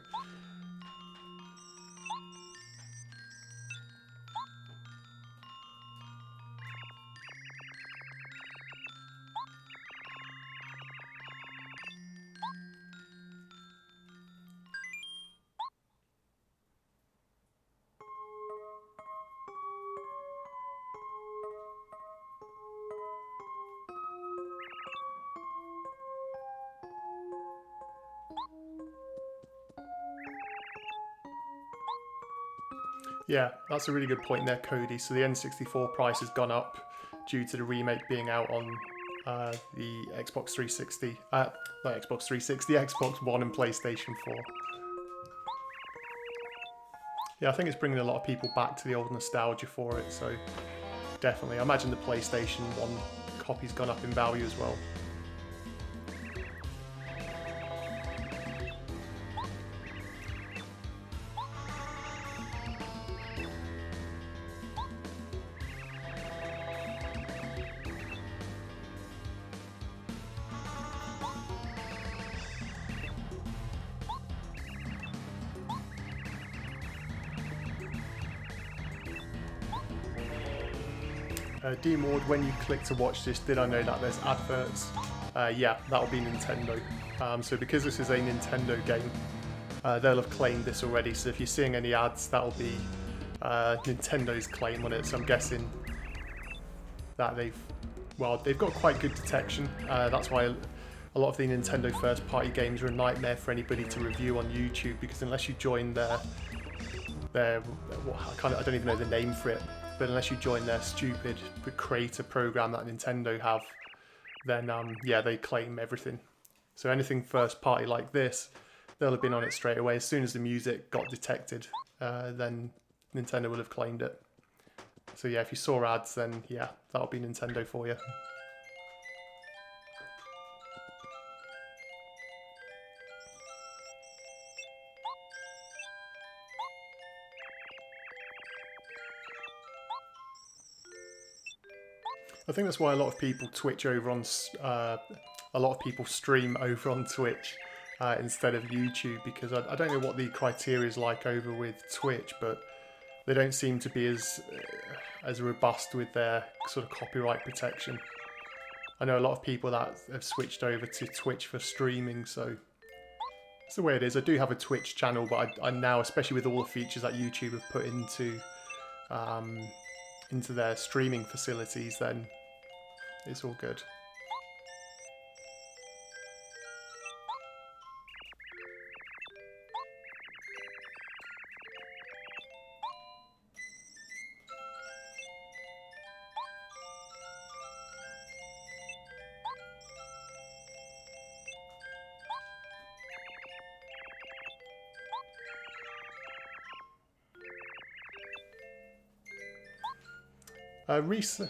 Yeah, that's a really good point there, Cody. So the N64 price has gone up due to the remake being out on the Xbox 360, not Xbox 360, Xbox One and PlayStation 4. Yeah, I think it's bringing a lot of people back to the old nostalgia for it, so definitely. I imagine the PlayStation 1 copy's gone up in value as well. D-Mord, when you click to watch this, did I know that there's adverts? Yeah, that'll be Nintendo. So because this is a Nintendo game, they'll have claimed this already. So if you're seeing any ads, that'll be Nintendo's claim on it. So I'm guessing that they've got quite good detection. That's why a lot of the Nintendo first-party games are a nightmare for anybody to review on YouTube, because unless you join their I don't even know the name for it. But unless you join their stupid creator program that Nintendo have, then yeah, they claim everything. So anything first party like this, they'll have been on it straight away. As soon as the music got detected, then Nintendo will have claimed it. So yeah, if you saw ads, then yeah, that'll be Nintendo for you. I think that's why a lot of people stream over on Twitch instead of YouTube, because I don't know what the criteria is like over with Twitch, but they don't seem to be as robust with their sort of copyright protection. I know a lot of people that have switched over to Twitch for streaming, so it's the way it is. I do have a Twitch channel, but I now, especially with all the features that YouTube have put into their streaming facilities, then it's all good.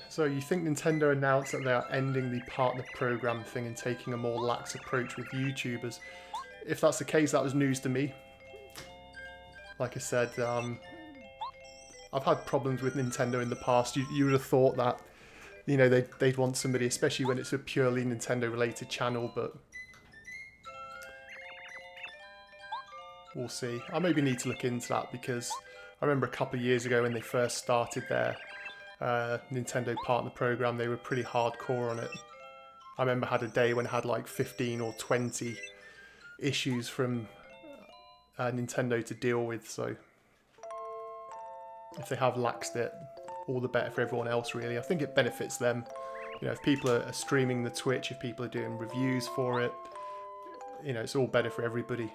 So you think Nintendo announced that they are ending the partner program thing and taking a more lax approach with YouTubers? If that's the case, that was news to me. Like I said, I've had problems with Nintendo in the past. You would have thought that, you know, they'd want somebody, especially when it's a purely Nintendo-related channel, but we'll see. I maybe need to look into that, because I remember a couple of years ago when they first started their Nintendo partner program, they were pretty hardcore on it. I remember I had a day when I had like 15 or 20 issues from Nintendo to deal with, so if they have laxed it, all the better for everyone else, really. I think it benefits them. You know, if people are streaming the Twitch, if people are doing reviews for it, you know, it's all better for everybody.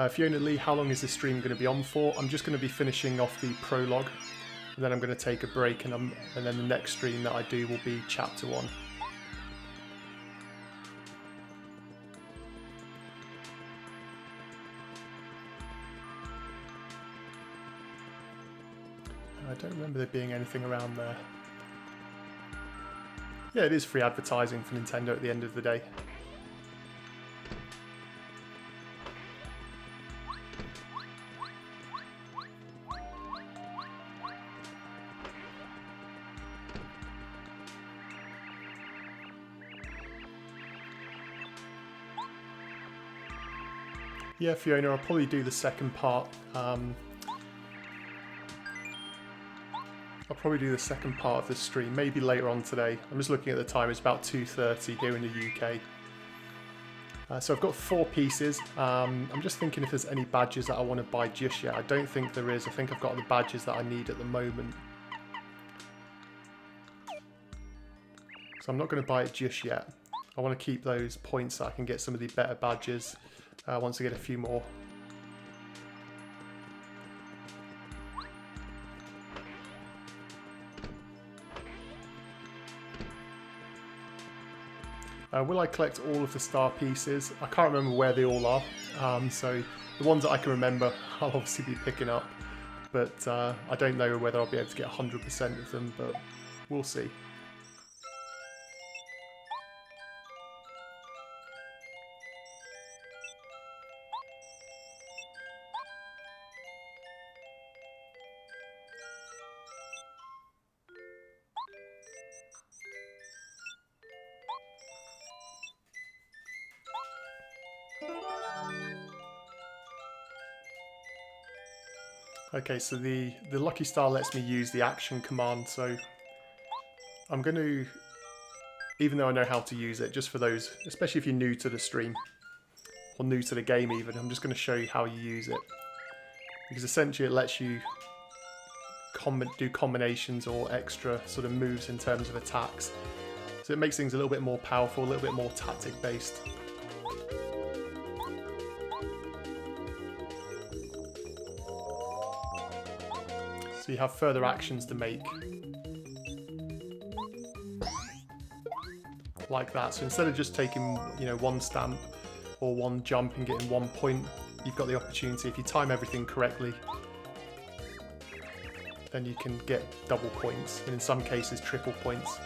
Fiona Lee, how long is this stream going to be on for? I'm just going to be finishing off the prologue, and then I'm going to take a break, and then the next stream that I do will be chapter 1. I don't remember there being anything around there. Yeah, it is free advertising for Nintendo at the end of the day. Yeah, Fiona, I'll probably do the second part. I'll probably do the second part of the stream, maybe later on today. I'm just looking at the time, it's about 2:30 here in the UK. So I've got 4 pieces. I'm just thinking if there's any badges that I want to buy just yet. I don't think there is. I think I've got the badges that I need at the moment. So I'm not going to buy it just yet. I want to keep those points so I can get some of the better badges once I get a few more. Will I collect all of the star pieces? I can't remember where they all are, so the ones that I can remember I'll obviously be picking up, but I don't know whether I'll be able to get 100% of them, but we'll see. Okay, so the Lucky Star lets me use the action command, so I'm going to, even though I know how to use it, just for those, especially if you're new to the stream, or new to the game even, I'm just going to show you how you use it. Because essentially it lets you do combinations or extra sort of moves in terms of attacks. So it makes things a little bit more powerful, a little bit more tactic based. So you have further actions to make. Like that. So instead of just taking, you know, one stamp or one jump and getting 1 point, you've got the opportunity, if you time everything correctly, then you can get double points, and in some cases triple points.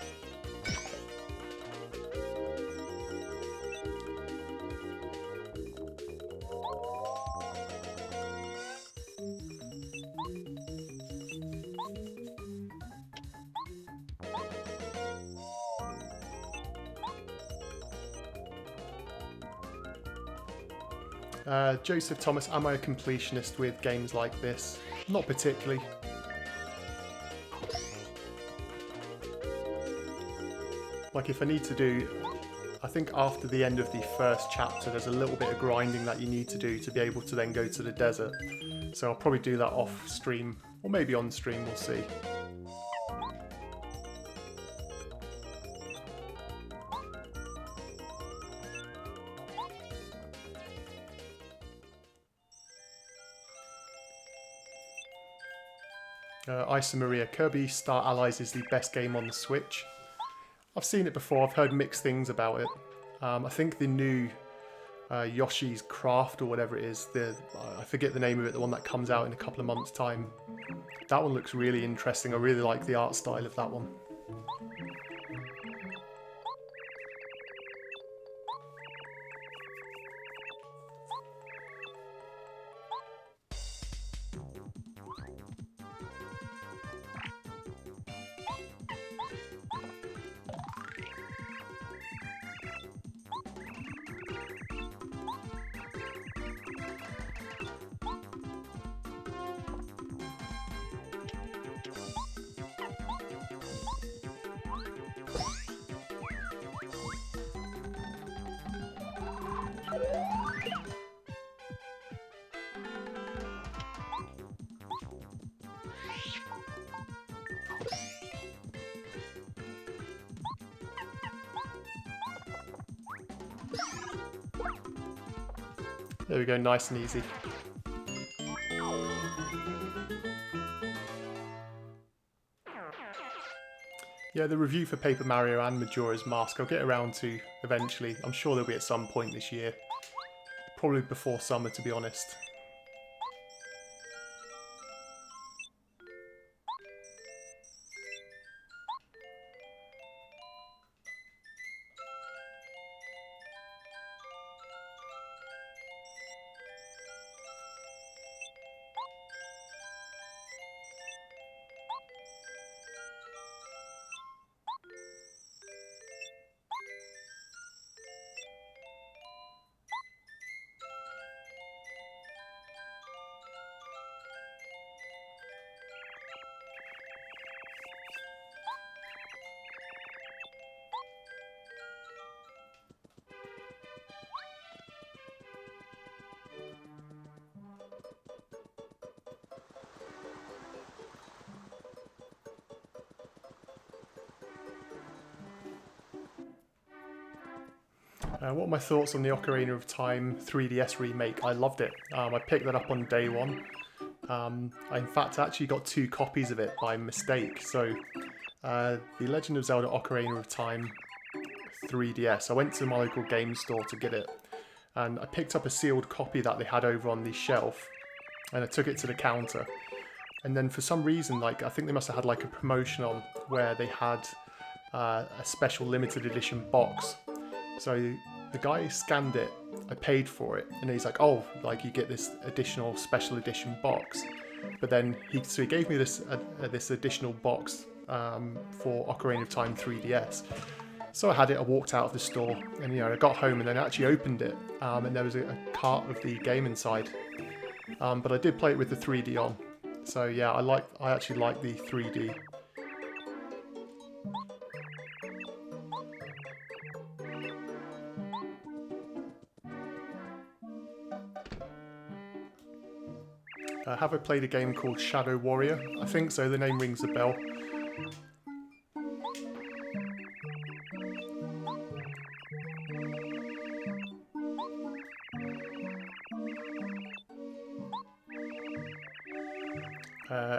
Joseph Thomas, am I a completionist with games like this? Not particularly. Like if I need to do, I think after the end of the first chapter there's a little bit of grinding that you need to do to be able to then go to the desert. So I'll probably do that off stream, or maybe on stream, we'll see. Isa Maria, Kirby Star Allies is the best game on the Switch. I've seen it before, I've heard mixed things about it. I think the new Yoshi's Craft or whatever it is, I forget the name of it, the one that comes out in a couple of months' time. That one looks really interesting, I really like the art style of that one. There we go, nice and easy. Yeah, the review for Paper Mario and Majora's Mask I'll get around to eventually. I'm sure they'll be at some point this year. Probably before summer, to be honest. What are my thoughts on the Ocarina of Time 3DS remake? I loved it. I picked that up on day one. I in fact actually got 2 copies of it by mistake. So The Legend of Zelda Ocarina of Time 3DS. I went to my local game store to get it, and I picked up a sealed copy that they had over on the shelf, and I took it to the counter. And then for some reason, like, I think they must have had like a promotion on where they had a special limited edition box. So the guy scanned it, I paid for it, and he's like, oh, like, you get this additional special edition box. But then he gave me this this additional box for Ocarina of Time 3DS. So I had it, I walked out of the store, and I got home and then actually opened it, and there was a cart of the game inside. But I did play it with the 3D on. So yeah, I actually like the 3D. Have I played a game called Shadow Warrior? I think so, the name rings a bell.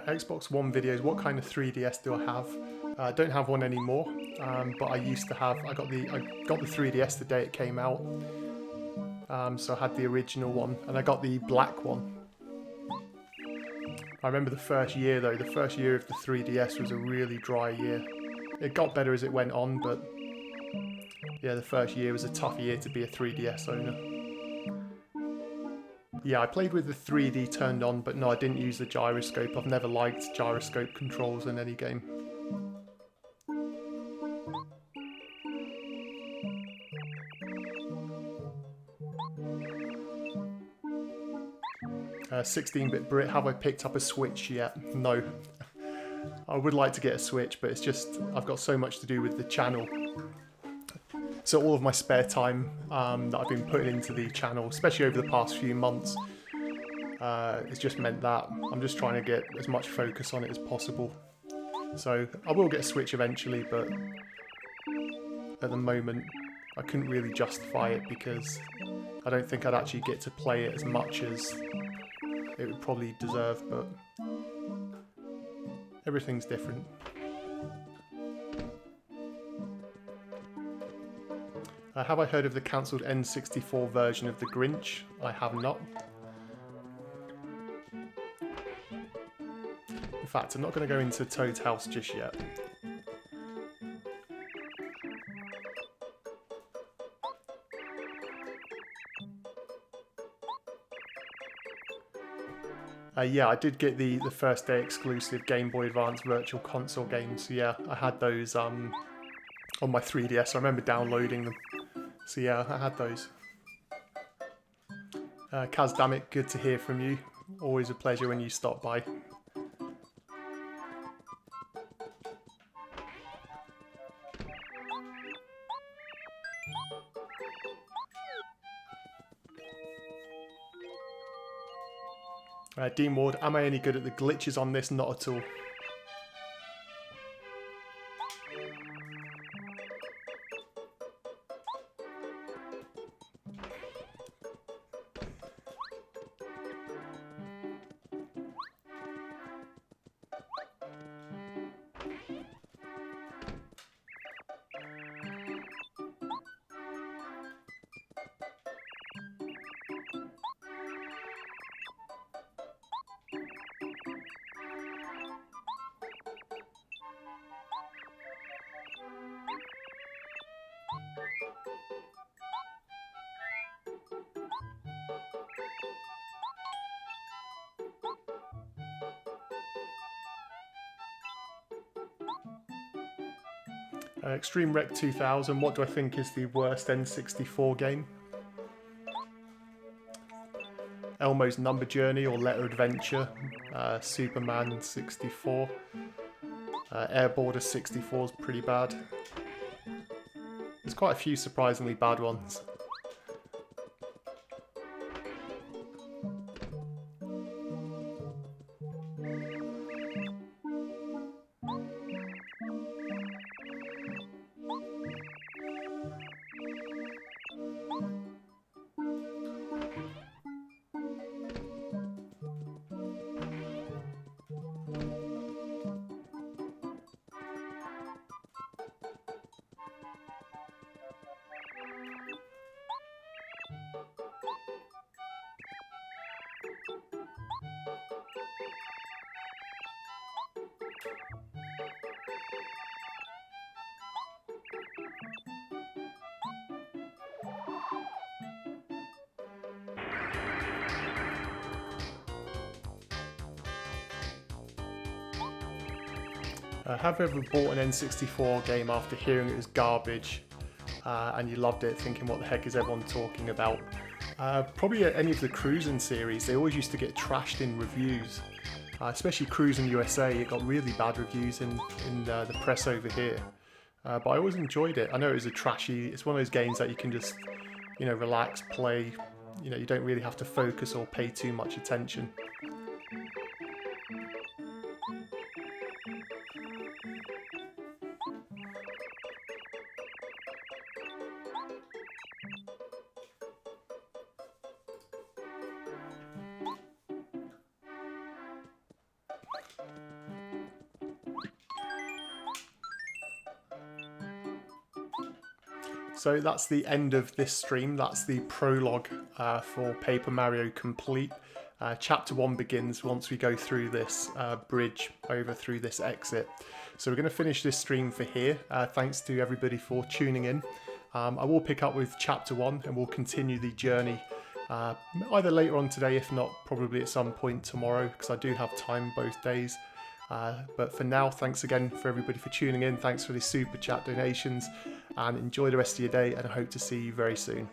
Xbox One videos, what kind of 3DS do I have? I don't have one anymore, but I used to have, I got the 3DS the day it came out. So I had the original one, and I got the black one. I remember the first year though, the first year of the 3DS was a really dry year. It got better as it went on, but yeah, the first year was a tough year to be a 3DS owner. Yeah, I played with the 3D turned on, but no, I didn't use the gyroscope. I've never liked gyroscope controls in any game. Uh, 16-bit Brit, have I picked up a Switch yet? No. I would like to get a Switch, but it's just, I've got so much to do with the channel. So all of my spare time that I've been putting into the channel, especially over the past few months, it's just meant that I'm just trying to get as much focus on it as possible. So I will get a Switch eventually, but at the moment I couldn't really justify it because I don't think I'd actually get to play it as much as it would probably deserve, but everything's different. Have I heard of the cancelled N64 version of The Grinch? I have not. In fact, I'm not going to go into Toad's house just yet. Yeah, I did get the first day exclusive Game Boy Advance Virtual Console games. So yeah, I had those on my 3DS. I remember downloading them. So yeah, I had those. Kaz, damn it, good to hear from you. Always a pleasure when you stop by. Dean Ward, am I any good at the glitches on this? Not at all. Extreme Wreck 2000, what do I think is the worst N64 game? Elmo's Number Journey or Letter Adventure, Superman 64, Airborder 64 is pretty bad. There's quite a few surprisingly bad ones. Have you ever bought an N64 game after hearing it was garbage and you loved it, thinking what the heck is everyone talking about? Probably any of the Cruisin' series, they always used to get trashed in reviews. Especially Cruisin' USA, it got really bad reviews in the press over here. But I always enjoyed it. I know it was it's one of those games that you can just, relax, play. You don't really have to focus or pay too much attention. So that's the end of this stream. That's the prologue for Paper Mario Complete. Chapter 1 begins once we go through this bridge over through this exit. So we're going to finish this stream for here. Thanks to everybody for tuning in. I will pick up with Chapter 1 and we'll continue the journey either later on today, if not probably at some point tomorrow, because I do have time both days. But for now, thanks again for everybody for tuning in. Thanks for the super chat donations, and enjoy the rest of your day, and I hope to see you very soon.